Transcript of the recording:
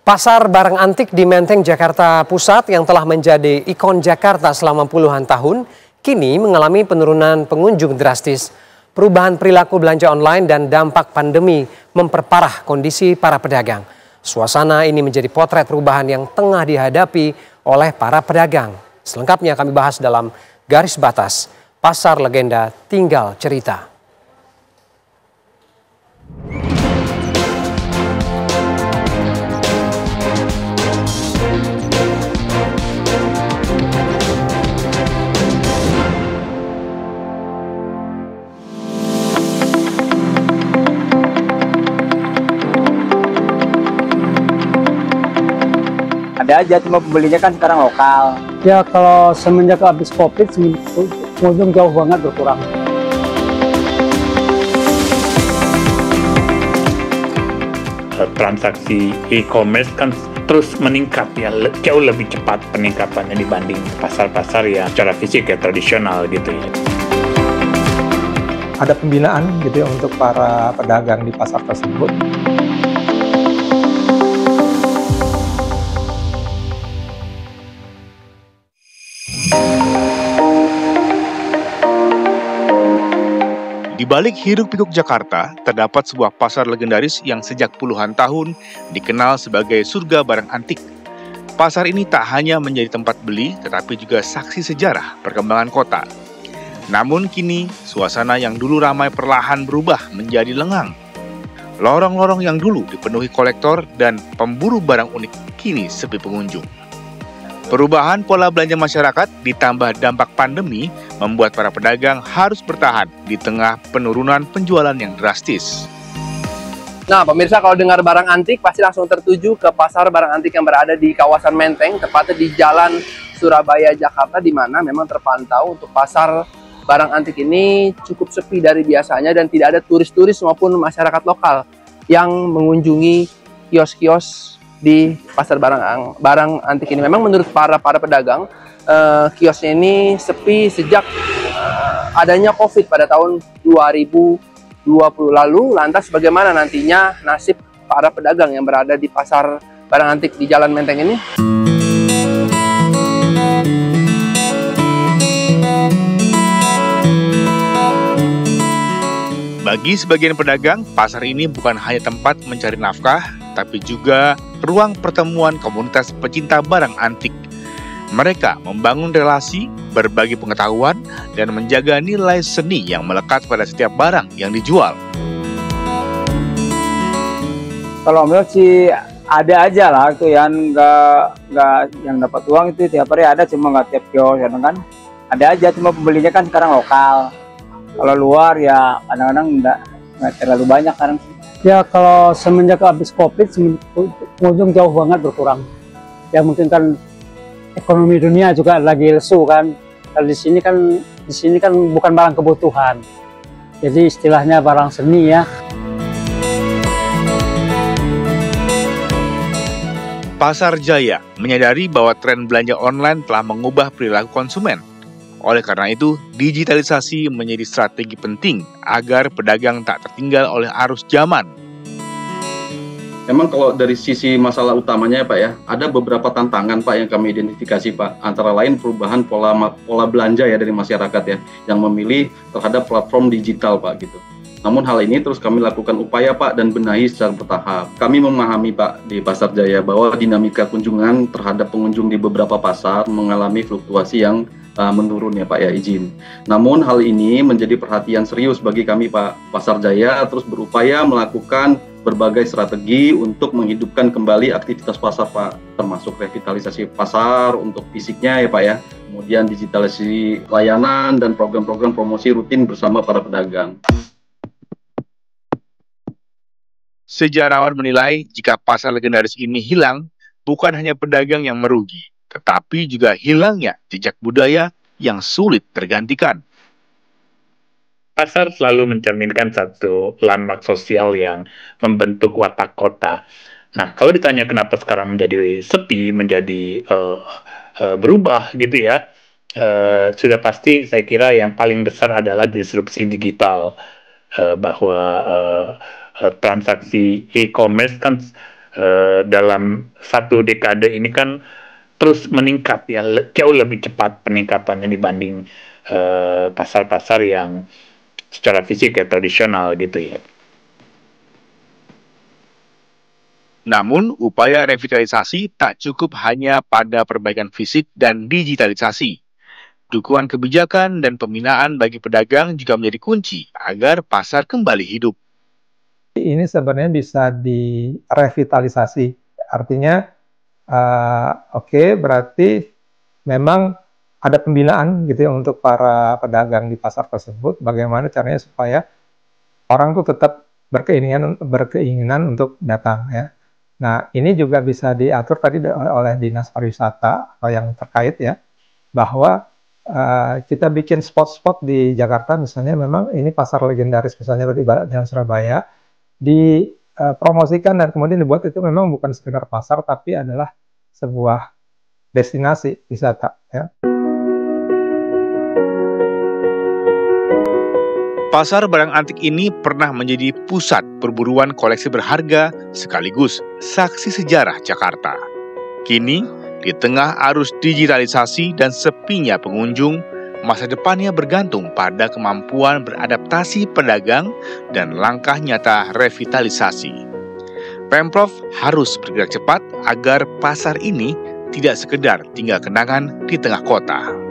Pasar barang antik di Menteng, Jakarta Pusat yang telah menjadi ikon Jakarta selama puluhan tahun, kini mengalami penurunan pengunjung drastis. Perubahan perilaku belanja online dan dampak pandemi memperparah kondisi para pedagang. Suasana ini menjadi potret perubahan yang tengah dihadapi oleh para pedagang. Selengkapnya kami bahas dalam Garis Batas, Pasar Legenda Tinggal Cerita. Ada aja, cuma pembelinya kan sekarang lokal. Ya kalau semenjak habis Covid, pengunjung jauh banget berkurang. Transaksi e-commerce kan terus meningkat ya, jauh lebih cepat peningkatannya dibanding pasar-pasar yang secara fisik ya tradisional gitu ya. Ada pembinaan gitu ya untuk para pedagang di pasar tersebut. Di balik hiruk-pikuk Jakarta, terdapat sebuah pasar legendaris yang sejak puluhan tahun dikenal sebagai surga barang antik. Pasar ini tak hanya menjadi tempat beli, tetapi juga saksi sejarah perkembangan kota. Namun kini, suasana yang dulu ramai perlahan berubah menjadi lengang. Lorong-lorong yang dulu dipenuhi kolektor dan pemburu barang unik kini sepi pengunjung. Perubahan pola belanja masyarakat ditambah dampak pandemi membuat para pedagang harus bertahan di tengah penurunan penjualan yang drastis. Nah, pemirsa, kalau dengar barang antik pasti langsung tertuju ke pasar barang antik yang berada di kawasan Menteng, tepatnya di Jalan Surabaya, Jakarta, di mana memang terpantau untuk pasar barang antik ini cukup sepi dari biasanya dan tidak ada turis-turis maupun masyarakat lokal yang mengunjungi kios-kios di pasar barang antik ini. Memang menurut para pedagang, kiosnya ini sepi sejak adanya Covid pada tahun 2020 lalu. Lantas bagaimana nantinya nasib para pedagang yang berada di pasar barang antik di Jalan Menteng ini? Bagi sebagian pedagang, pasar ini bukan hanya tempat mencari nafkah, tapi juga ruang pertemuan komunitas pecinta barang antik. Mereka membangun relasi, berbagi pengetahuan, dan menjaga nilai seni yang melekat pada setiap barang yang dijual. Kalau menurut sih ada aja lah itu yang nggak yang dapat uang itu tiap hari ada, cuma nggak tiap kios kan. Ada aja, cuma pembelinya kan sekarang lokal. Kalau luar ya kadang-kadang nggak terlalu banyak sekarang. Ya kalau semenjak habis Covid, pengunjung jauh banget berkurang. Ya mungkin kan ekonomi dunia juga lagi lesu kan. Kalau di sini kan bukan barang kebutuhan. Jadi istilahnya barang seni ya. Pasar Jaya menyadari bahwa tren belanja online telah mengubah perilaku konsumen. Oleh karena itu, digitalisasi menjadi strategi penting agar pedagang tak tertinggal oleh arus zaman. Memang kalau dari sisi masalah utamanya ya Pak ya, ada beberapa tantangan Pak yang kami identifikasi Pak. Antara lain perubahan pola belanja ya dari masyarakat ya, yang memilih terhadap platform digital Pak gitu. Namun hal ini terus kami lakukan upaya Pak dan benahi secara bertahap. Kami memahami Pak di Pasar Jaya bahwa dinamika kunjungan terhadap pengunjung di beberapa pasar mengalami fluktuasi yang menurun ya Pak ya, izin. Namun hal ini menjadi perhatian serius bagi kami Pak. Pasar Jaya terus berupaya melakukan berbagai strategi untuk menghidupkan kembali aktivitas pasar Pak, termasuk revitalisasi pasar untuk fisiknya ya Pak ya, kemudian digitalisasi layanan dan program-program promosi rutin bersama para pedagang. Sejarawan menilai jika pasar legendaris ini hilang, bukan hanya pedagang yang merugi, tetapi juga hilangnya jejak budaya yang sulit tergantikan. Pasar selalu mencerminkan satu landmark sosial yang membentuk watak kota. Nah, kalau ditanya kenapa sekarang menjadi sepi, menjadi berubah gitu ya, sudah pasti saya kira yang paling besar adalah disrupsi digital, bahwa transaksi e-commerce kan dalam 1 dekade ini kan terus meningkat ya, jauh lebih cepat peningkatannya dibanding pasar-pasar yang secara fisik ya tradisional gitu ya. Namun, upaya revitalisasi tak cukup hanya pada perbaikan fisik dan digitalisasi. Dukungan kebijakan dan pembinaan bagi pedagang juga menjadi kunci agar pasar kembali hidup. Ini sebenarnya bisa direvitalisasi. Artinya, berarti memang ada pembinaan gitu ya untuk para pedagang di pasar tersebut. Bagaimana caranya supaya orang tuh tetap berkeinginan untuk datang ya. Nah, ini juga bisa diatur tadi oleh Dinas Pariwisata atau yang terkait ya, bahwa kita bikin spot-spot di Jakarta misalnya, memang ini pasar legendaris misalnya di Jalan Surabaya, dipromosikan dan kemudian dibuat itu memang bukan sekedar pasar tapi adalah sebuah destinasi wisata ya. Pasar barang antik ini pernah menjadi pusat perburuan koleksi berharga sekaligus saksi sejarah Jakarta. Kini, di tengah arus digitalisasi dan sepinya pengunjung, masa depannya bergantung pada kemampuan beradaptasi pedagang dan langkah nyata revitalisasi. Pemprov harus bergerak cepat agar pasar ini tidak sekedar tinggal kenangan di tengah kota.